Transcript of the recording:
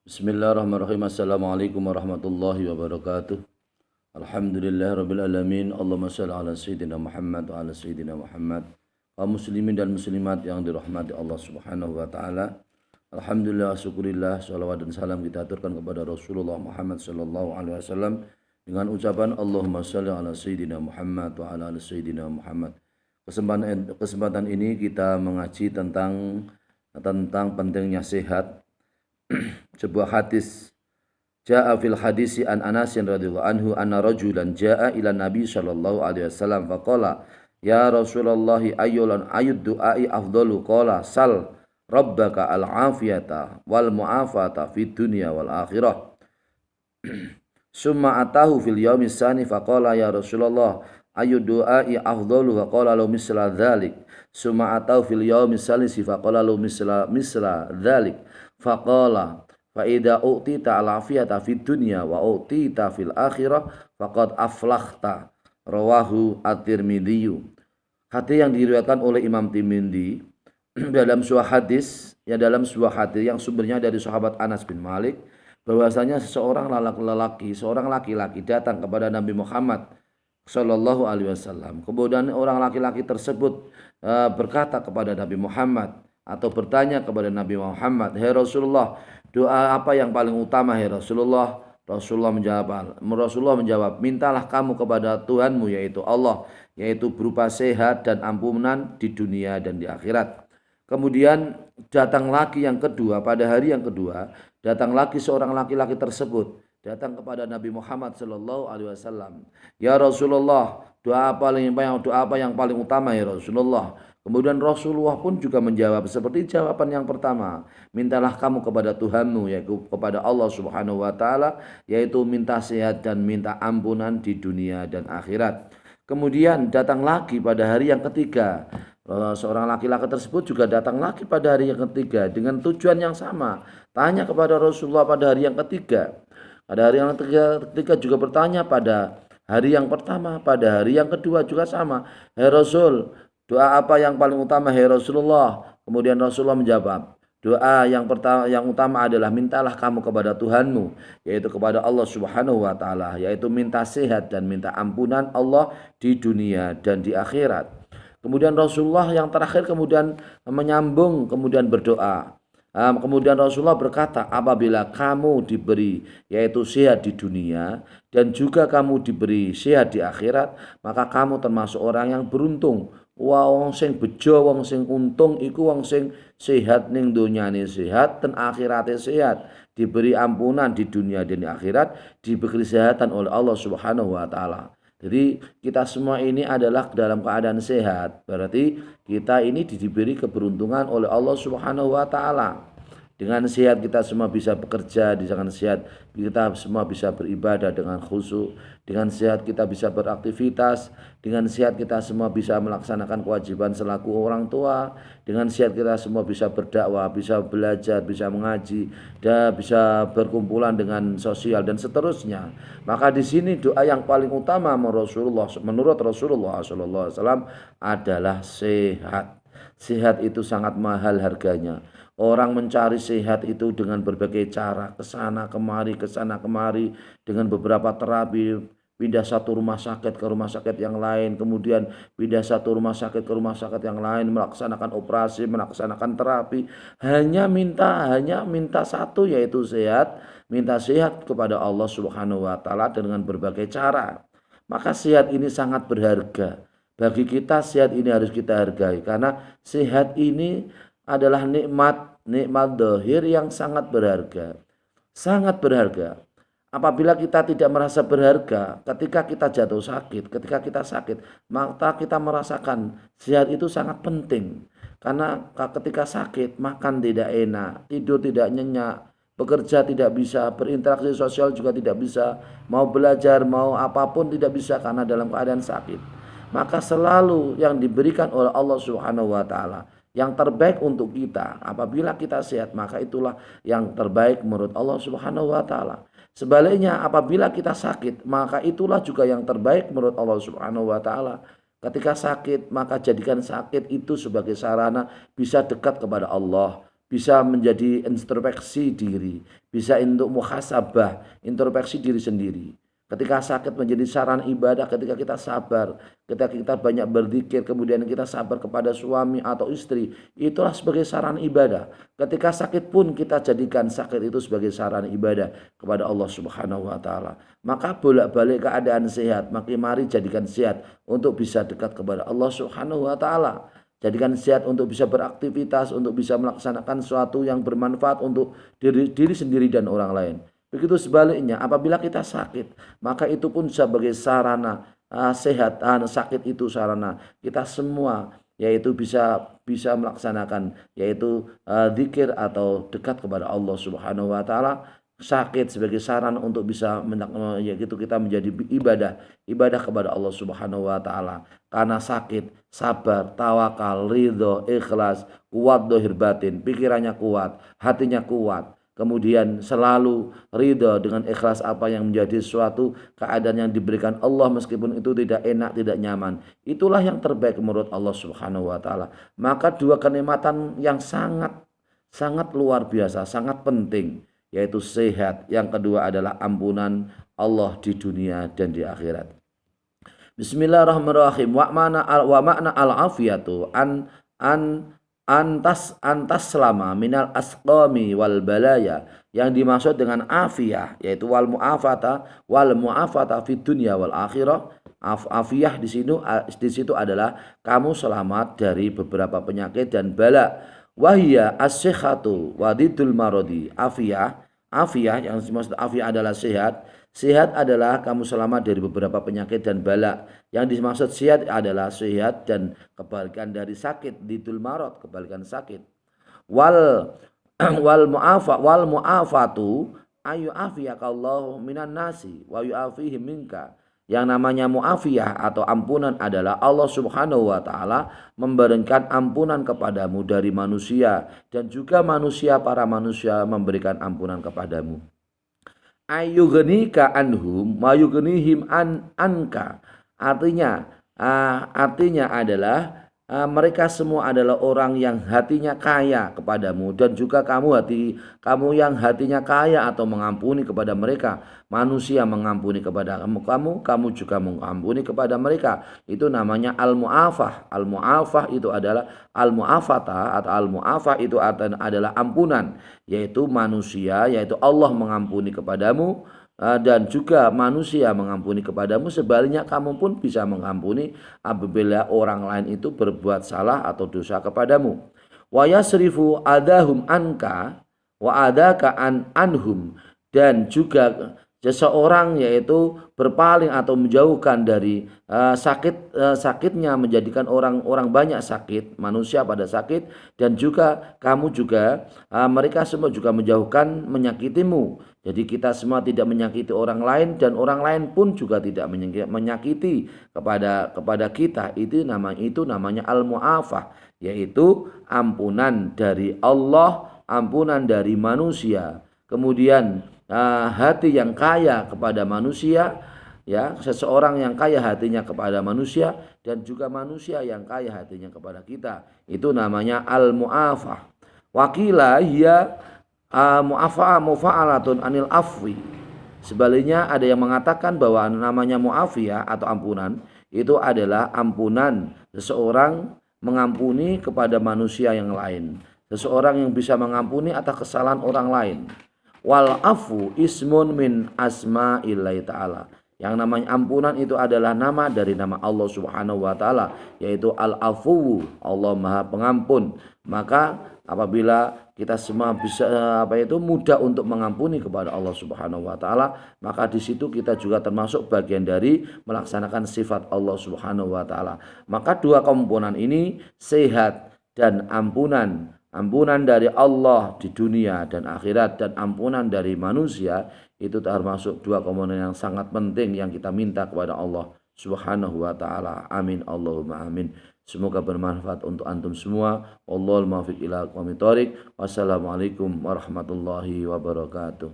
Bismillahirrahmanirrahim. Assalamualaikum warahmatullahi wabarakatuh. Alhamdulillah rabbil alamin. Allahumma shalli ala sayyidina Muhammad wa ala sayyidina Muhammad. Kaum muslimin dan muslimat yang dirahmati Allah Subhanahu wa taala. Alhamdulillah, syukurillah, salawat dan salam kita aturkan kepada Rasulullah Muhammad sallallahu alaihi wasallam dengan ucapan Allahumma shalli ala sayyidina Muhammad wa ala ali sayyidina Muhammad. Kesempatan ini kita mengaji tentang pentingnya sehat. Sebuah hadis, jaa fil hadisi an Anas radhiyallahu anhu anna rajulan jaa ila Nabi sallallahu alaihi wasallam faqala ya Rasulullah ayyud du'ai afdalu qala sal rabbaka al afiyata wal mu'afata fid dunya wal akhirah. Summa atahu fil yaumis tsani faqala ya Rasulullah ayyud du'ai afdalu faqala law misla dzalik. Summa atahu fil yaumis tsalisi faqala law misla dzalik. Faqala fa idza u'tita al-afiyata fid dunya wa u'tita fil akhirah faqad aflakhta. Rawahu at-Tirmidzi. Hadis yang diriwayatkan oleh Imam Tirmidzi dalam sebuah hadis yang sumbernya dari sahabat Anas bin Malik, bahwasanya seorang laki-laki datang kepada Nabi Muhammad sallallahu alaihi wasallam. Kemudian orang laki-laki tersebut berkata kepada Nabi Muhammad atau bertanya kepada Nabi Muhammad, "Hai Rasulullah, doa apa yang paling utama hai Rasulullah?" Rasulullah menjawab, "Mintalah kamu kepada Tuhanmu yaitu Allah, yaitu berupa sehat dan ampunan di dunia dan di akhirat." Kemudian datang lagi yang kedua, pada hari yang kedua, datang lagi seorang laki-laki tersebut datang kepada Nabi Muhammad sallallahu alaihi wasallam. "Ya Rasulullah, doa apa yang paling utama ya Rasulullah?" Kemudian Rasulullah pun juga menjawab seperti jawaban yang pertama, mintalah kamu kepada Tuhanmu yaitu kepada Allah Subhanahu wa taala, yaitu minta sehat dan minta ampunan di dunia dan akhirat. Kemudian datang lagi pada hari yang ketiga, seorang laki-laki tersebut juga datang lagi pada hari yang ketiga dengan tujuan yang sama, tanya kepada Rasulullah pada hari yang ketiga. Pada hari yang ketiga juga bertanya pada hari yang pertama, pada hari yang kedua juga sama, "Hai Rasul, doa apa yang paling utama hai Rasulullah?" Kemudian Rasulullah menjawab, doa yang utama adalah mintalah kamu kepada Tuhanmu, yaitu kepada Allah Subhanahu wa taala, yaitu minta sehat dan minta ampunan Allah di dunia dan di akhirat. Kemudian Rasulullah yang terakhir kemudian menyambung, kemudian berdoa. Kemudian Rasulullah berkata, apabila kamu diberi yaitu sehat di dunia dan juga kamu diberi sehat di akhirat, maka kamu termasuk orang yang beruntung. Wong sing bejo, wong sing untung iku wong sing sehat ning donyane sehat dan akhirate sehat, diberi ampunan di dunia dan di akhirat, diberi kesehatan oleh Allah Subhanahu wa taala. Jadi kita semua ini adalah dalam keadaan sehat. Berarti kita ini diberi keberuntungan oleh Allah Subhanahu wa taala. Dengan sehat kita semua bisa bekerja, dengan sehat kita semua bisa beribadah dengan khusyuk, dengan sehat kita bisa beraktivitas, dengan sehat kita semua bisa melaksanakan kewajiban selaku orang tua, dengan sehat kita semua bisa berdakwah, bisa belajar, bisa mengaji, dan bisa berkumpulan dengan sosial dan seterusnya. Maka di sini doa yang paling utama menurut Rasulullah SAW adalah sehat. Sehat itu sangat mahal harganya. Orang mencari sehat itu dengan berbagai cara, kesana kemari, dengan beberapa terapi, pindah satu rumah sakit ke rumah sakit yang lain, kemudian pindah satu rumah sakit ke rumah sakit yang lain, melaksanakan operasi, melaksanakan terapi, hanya minta satu, yaitu sehat, minta sehat kepada Allah Subhanahu wa taala dengan berbagai cara. Maka sehat ini sangat berharga. Bagi kita sehat ini harus kita hargai, karena sehat ini adalah nikmat dohir yang sangat berharga. Sangat berharga. Apabila kita tidak merasa berharga, ketika kita jatuh sakit, ketika kita sakit, maka kita merasakan sehat itu sangat penting. Karena ketika sakit, makan tidak enak, tidur tidak nyenyak, bekerja tidak bisa, berinteraksi sosial juga tidak bisa, mau belajar, mau apapun tidak bisa karena dalam keadaan sakit. Maka selalu yang diberikan oleh Allah Subhanahu wa taala yang terbaik untuk kita, apabila kita sehat, maka itulah yang terbaik menurut Allah Subhanahu wa taala. Sebaliknya, apabila kita sakit, maka itulah juga yang terbaik menurut Allah Subhanahu wa taala. Ketika sakit, maka jadikan sakit itu sebagai sarana bisa dekat kepada Allah, bisa menjadi introspeksi diri, bisa untuk muhasabah, introspeksi diri sendiri. Ketika sakit menjadi saran ibadah, ketika kita sabar, ketika kita banyak berzikir, kemudian kita sabar kepada suami atau istri, itulah sebagai saran ibadah. Ketika sakit pun kita jadikan sakit itu sebagai saran ibadah kepada Allah Subhanahu wa taala. Maka bolak-balik keadaan sehat, mari jadikan sehat untuk bisa dekat kepada Allah Subhanahu wa taala. Jadikan sehat untuk bisa beraktivitas, untuk bisa melaksanakan sesuatu yang bermanfaat untuk diri sendiri dan orang lain. Begitu sebaliknya, apabila kita sakit, maka itu pun sebagai sarana sehat, sakit itu sarana kita semua, yaitu bisa melaksanakan, yaitu zikir atau dekat kepada Allah Subhanahu wa taala. Sakit sebagai saran untuk bisa yaitu kita menjadi ibadah kepada Allah Subhanahu wa taala. Karena sakit, sabar, tawakal, ridho, ikhlas, kuat dohir batin, pikirannya kuat, hatinya kuat. Kemudian selalu ridho dengan ikhlas apa yang menjadi suatu keadaan yang diberikan Allah meskipun itu tidak enak, tidak nyaman. Itulah yang terbaik menurut Allah Subhanahu wa taala. Maka dua kenikmatan yang sangat luar biasa, sangat penting, yaitu sehat. Yang kedua adalah ampunan Allah di dunia dan di akhirat. Bismillahirrahmanirrahim. Wa makna al-afiyatu antas selama minal asqami wal balaya. Yang dimaksud dengan afiyah yaitu wal mu'afata fid dunya wal akhirah. Afiyah di situ adalah kamu selamat dari beberapa penyakit dan bala. Wahia as-sihhatu wadidul marodi. Afiyah yang dimaksud afiyah adalah sehat. Sehat adalah kamu selamat dari beberapa penyakit dan bala. Yang dimaksud sehat adalah sehat dan kebalikan dari sakit, didul marad, kebalikan sakit. Wal mu'afatu ayu afiyakallahu minan nasi wa yu'afihim minka. Yang namanya mu'afiyah atau ampunan adalah Allah Subhanahu wa taala memberikan ampunan kepadamu dari manusia dan juga para manusia memberikan ampunan kepadamu. Ayyughanika anhum wa yughnihim anka. Artinya adalah mereka semua adalah orang yang hatinya kaya kepadamu dan juga kamu yang hatinya kaya atau mengampuni kepada mereka. Manusia mengampuni kepada kamu juga mengampuni kepada mereka. Itu namanya al-mu'afah. Al-mu'afah itu adalah al-mu'afata atau al-mu'afah itu adalah ampunan, yaitu manusia, yaitu Allah mengampuni kepadamu dan juga manusia mengampuni kepadamu. Sebaliknya kamu pun bisa mengampuni apabila orang lain itu berbuat salah atau dosa kepadamu. Wa yasrifu adahum anka wa adaka anhum. Dan juga seseorang yaitu berpaling atau menjauhkan dari sakitnya, menjadikan orang banyak sakit, manusia pada sakit, dan juga kamu juga mereka semua juga menjauhkan menyakitimu. Jadi kita semua tidak menyakiti orang lain dan orang lain pun juga tidak menyakiti kepada kita. Itu namanya al-mu'afah, yaitu ampunan dari Allah, ampunan dari manusia. Kemudian hati yang kaya kepada manusia, ya, seseorang yang kaya hatinya kepada manusia dan juga manusia yang kaya hatinya kepada kita. Itu namanya al-mu'afah. Wakila hiya mufa'alatun anil afwi. Sebaliknya ada yang mengatakan bahwa namanya mu'afiyah atau ampunan itu adalah ampunan seseorang mengampuni kepada manusia yang lain. Seseorang yang bisa mengampuni atas kesalahan orang lain. Wal afu ismun min asma'illahi ta'ala. Yang namanya ampunan itu adalah nama dari nama Allah Subhanahu wa taala, yaitu al-afu, Allah Maha Pengampun. Maka apabila kita semua bisa mudah untuk mengampuni kepada Allah Subhanahu wa taala, maka di situ kita juga termasuk bagian dari melaksanakan sifat Allah Subhanahu wa taala. Maka dua komponen ini, sehat dan ampunan dari Allah di dunia dan akhirat dan ampunan dari manusia, itu termasuk dua komponen yang sangat penting yang kita minta kepada Allah Subhanahu wa taala. Amin Allahumma amin. Semoga bermanfaat untuk antum semua. Wallahul muwaffiq ila aqwamit thoriq. Wassalamualaikum warahmatullahi wabarakatuh.